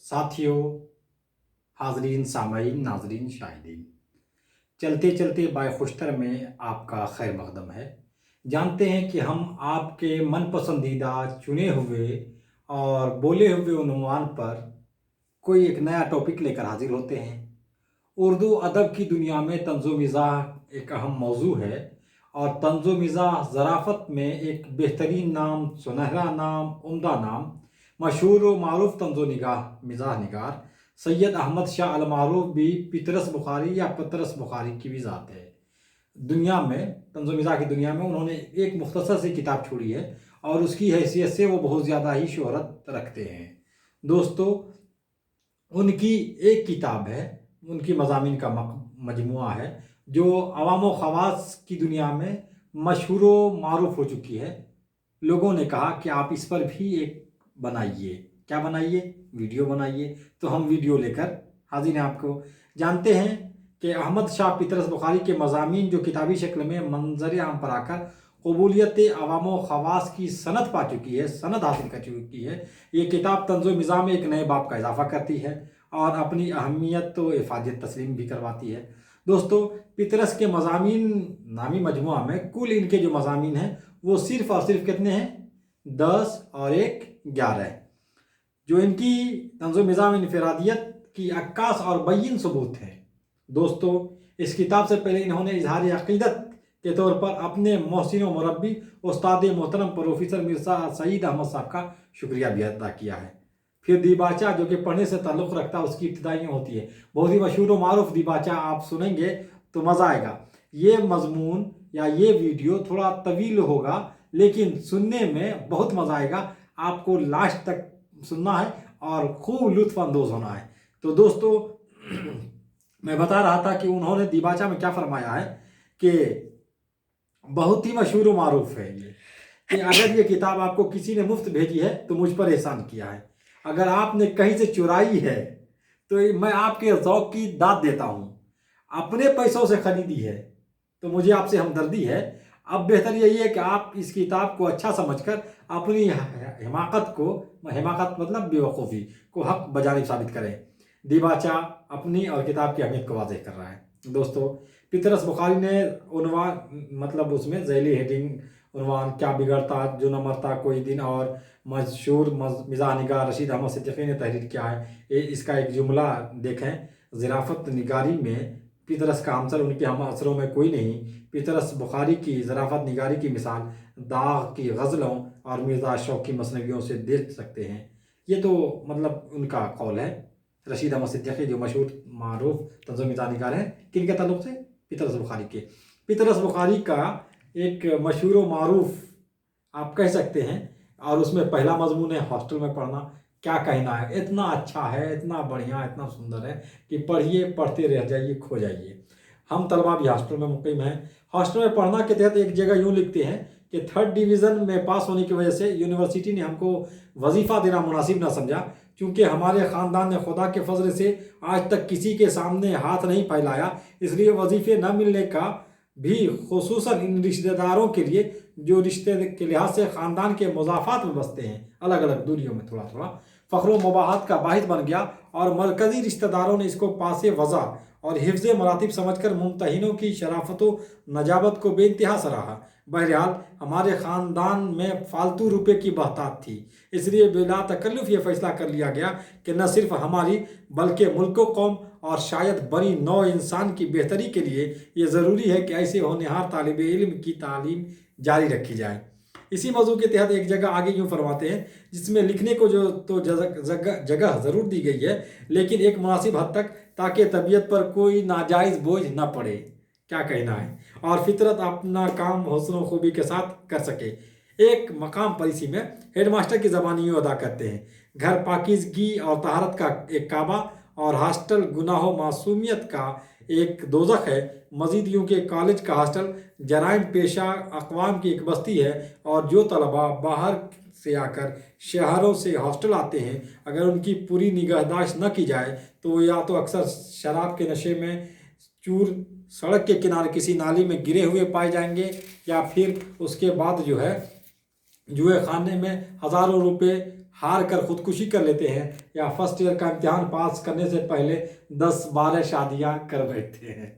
साथियों, हाजरीन, सामाईन, नाजरीन, शाहिदीन, चलते चलते बायखुश्तर में आपका खैर मकदम है। जानते हैं कि हम आपके मन पसंदीदा चुने हुए और बोले हुए उन्वान पर कोई एक नया टॉपिक लेकर हाजिर होते हैं। उर्दू अदब की दुनिया में तंज़ो मिज़ाह एक अहम मौजू है और तंज़ो मिज़ाह ज़राफ़त में एक बेहतरीन नाम, सुनहरा नाम, उम्दा नाम, मशहूर व मारूफ तंज़ो मिज़ाह निगार सैयद अहमद शाह अल मारूफ भी पितरस बुखारी या पतरस बुखारी की भी ज़ात है। दुनिया में तंज़ो मिज़ाह की दुनिया में उन्होंने एक मुख्तसर सी किताब छोड़ी है और उसकी हैसियत से वो बहुत ज़्यादा ही शोहरत रखते हैं। दोस्तों, उनकी एक किताब है, उनकी मज़ामीन का मजमुआ है जो अवाम व ख़वास की दुनिया में मशहूर व मारूफ हो चुकी है। लोगों ने कहा कि आप इस पर भी एक बनाइए। क्या बनाइए? वीडियो बनाइए। तो हम वीडियो लेकर हाजिर हैं आपको। जानते हैं कि अहमद शाह पितरस बुखारी के मज़ामीन जो किताबी शक्ल में मंजर आम पर आकर कबूलियत अवाम व ख़वास की सनद पा चुकी है, सनद हासिल कर चुकी है। ये किताब तंज़ो मिज़ाह में एक नए बाब का इजाफ़ा करती है और अपनी अहमियत तो इफ़ादियत तस्लीम भी करवाती है। दोस्तों, पितरस के मज़ामीन नामी मजमुआ में कुल इनके जो मज़ामीन हैं वो सिर्फ़ और सिर्फ कितने हैं? 10 और 1 11। जो इनकी तंज़ो मिज़ाह में इनफरादियत की अक्कास और बय्यिन सबूत है। दोस्तों, इस किताब से पहले इन्होंने इजहार अक़ीदत के तौर पर अपने मोहसिन व मुरब्बी उस्ताद मोहतरम प्रोफेसर मिर्ज़ा सईद अहमद साहब का शुक्रिया भी अदा किया है। फिर दीबाचा जो कि पढ़ने से ताल्लुक़ रखता है, उसकी इब्तिदाई होती है। बहुत ही मशहूर व मारूफ दीबाचा, आप सुनेंगे तो मज़ा आएगा। ये मजमून या ये वीडियो थोड़ा तवील होगा लेकिन सुनने में बहुत मज़ा आएगा। आपको लास्ट तक सुनना है और खूब लुत्फ़ अंदोज़ होना है। तो दोस्तों, मैं बता रहा था कि उन्होंने दीबाचा में क्या फरमाया है कि बहुत ही मशहूर व मारूफ है ये, कि अगर ये किताब आपको किसी ने मुफ्त भेजी है तो मुझ पर एहसान किया है, अगर आपने कहीं से चुराई है तो मैं आपके ज़ौक़ की दाद देता हूँ, अपने पैसों से ख़रीदी है तो मुझे आपसे हमदर्दी है। अब बेहतर यही है कि आप इस किताब को अच्छा समझकर अपनी हिमाकत को, हिमाकत मतलब बेवकूफ़ी को हक बजानिब साबित करें। दीबाचा अपनी और किताब की अहमियत को वाज़ेह कर रहा है। दोस्तों, पितरस बुखारी ने उन्वान मतलब उसमें ज़ैली हेडिंग उन्वान क्या बिगड़ता जो न मरता कोई दिन और मशहूर मिज़ाह निगार रशीद अहमद सिद्दीकी ने तहरीर किया है। इसका एक जुमला देखें, ज़राफ़त निगारी में पितरस का हमसर उनके हम असरों में कोई नहीं। पितरस बुखारी की ज़राफ़त निगारी की मिसाल दाग़ की गज़लों और मिर्ज़ा शौक़ की मसनवियों से देख सकते हैं। ये तो मतलब उनका कौल है। रशीद अहमद सिद्दीकी जो मशहूर मारूफ तंज़ो मिज़ाह निगार हैं, किनके ताल्लुक़ से? पितरस बुखारी के। पितरस बुखारी का एक मशहूर व मारूफ आप कह सकते हैं और उसमें पहला मजमून है हॉस्टल में पढ़ना। क्या कहना है, इतना अच्छा है, इतना बढ़िया, इतना सुंदर है कि पढ़िए, पढ़ते रह जाइए, खो जाइए। हम तलबा भी हॉस्टल में मुक़ीम हैं। हॉस्टल में पढ़ना के तहत एक जगह यूँ लिखते हैं कि 3rd डिवीज़न में पास होने की वजह से यूनिवर्सिटी ने हमको वजीफ़ा देना मुनासिब ना समझा, क्योंकि हमारे ख़ानदान ने खुदा के फजल से आज तक किसी के सामने हाथ नहीं फैलाया, इसलिए वजीफ़े न मिलने का भी खुसूसन इन रिश्तेदारों के लिए जो रिश्ते के लिहाज से ख़ानदान के मुज़ाफ़ात में बसते हैं, अलग अलग दूरियों में थोड़ा थोड़ा फ़ख्र व मुबाहत का बाहिस बन गया और मरकज़ी रिश्तेदारों ने इसको पासे वज़ा और हिफ्ज़ मरातिब समझकर मुम्तहिनों की शराफ़त व नजाबत को बेइंतहा सराहा। बहरहाल हमारे ख़ानदान में फ़ालतू रुपये की बहतात थी, इसलिए बिला तकल्लुफ़ ये फ़ैसला कर लिया गया कि न सिर्फ हमारी बल्कि मुल्क कौम और शायद बनी नौ इंसान की बेहतरी के लिए ये ज़रूरी है कि ऐसे होनहार तालिब इल्म की तालीम जारी रखी जाए। इसी मौजू के तहत एक जगह आगे यूँ फरमाते हैं, जिसमें लिखने को जो तो जगह ज़रूर दी गई है लेकिन एक मुनासिब हद तक, ताकि तबीयत पर कोई नाजायज़ बोझ न पड़े। क्या कहना है, और फितरत अपना काम हुस्न खूबी के साथ कर सके। एक मकाम पर इसी में हेडमास्टर की ज़बानी यूँ अदा करते हैं, घर पाकीज़गी और तहारत का एक काबा और हॉस्टल गुनाह मासूमियत का एक दोज़ख है। मज़ीद यूँ कि कॉलेज का हॉस्टल जराइम पेशा अक़वाम की एक बस्ती है और जो तलबा बाहर से आकर शहरों से हॉस्टल आते हैं, अगर उनकी पूरी निगहदाश्त न की जाए तो या तो अक्सर शराब के नशे में चूर सड़क के किनारे किसी नाली में गिरे हुए पाए जाएंगे, या फिर उसके बाद जो है जुए खाने में हज़ारों रुपये हार कर खुदकुशी कर लेते हैं या फर्स्ट ईयर का इम्तिहान पास करने से पहले 10-12 शादियां कर बैठते हैं।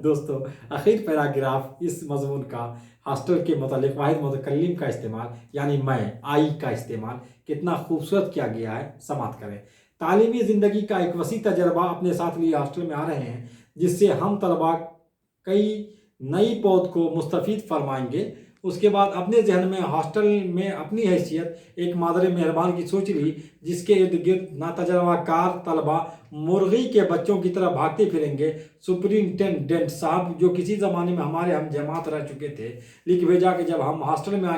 दोस्तों, आखिर पैराग्राफ इस मजमून का हॉस्टल के मतलब वाहिद मुतकल्लिम का इस्तेमाल यानी मैं आई का इस्तेमाल कितना खूबसूरत किया गया है, समाप्त करें। तालीमी ज़िंदगी का एक वसी तजर्बा अपने साथ लिए हॉस्टल में आ रहे हैं, जिससे हम तलबा कई नई पौध को मुस्तफ़ीद फरमाएंगे। उसके बाद अपने जहन में हॉस्टल में अपनी हैसियत एक मादर मेहरबान की सोच ली, जिसके इर्द गिर्द नातजर्बाकार तलबा मुर्गी के बच्चों की तरह भागते फिरेंगे। सुपरिंटेंडेंट साहब, जो किसी ज़माने में हमारे हम जमात रह चुके थे, लिख भेजा कि जब हम हॉस्टल में आएंगे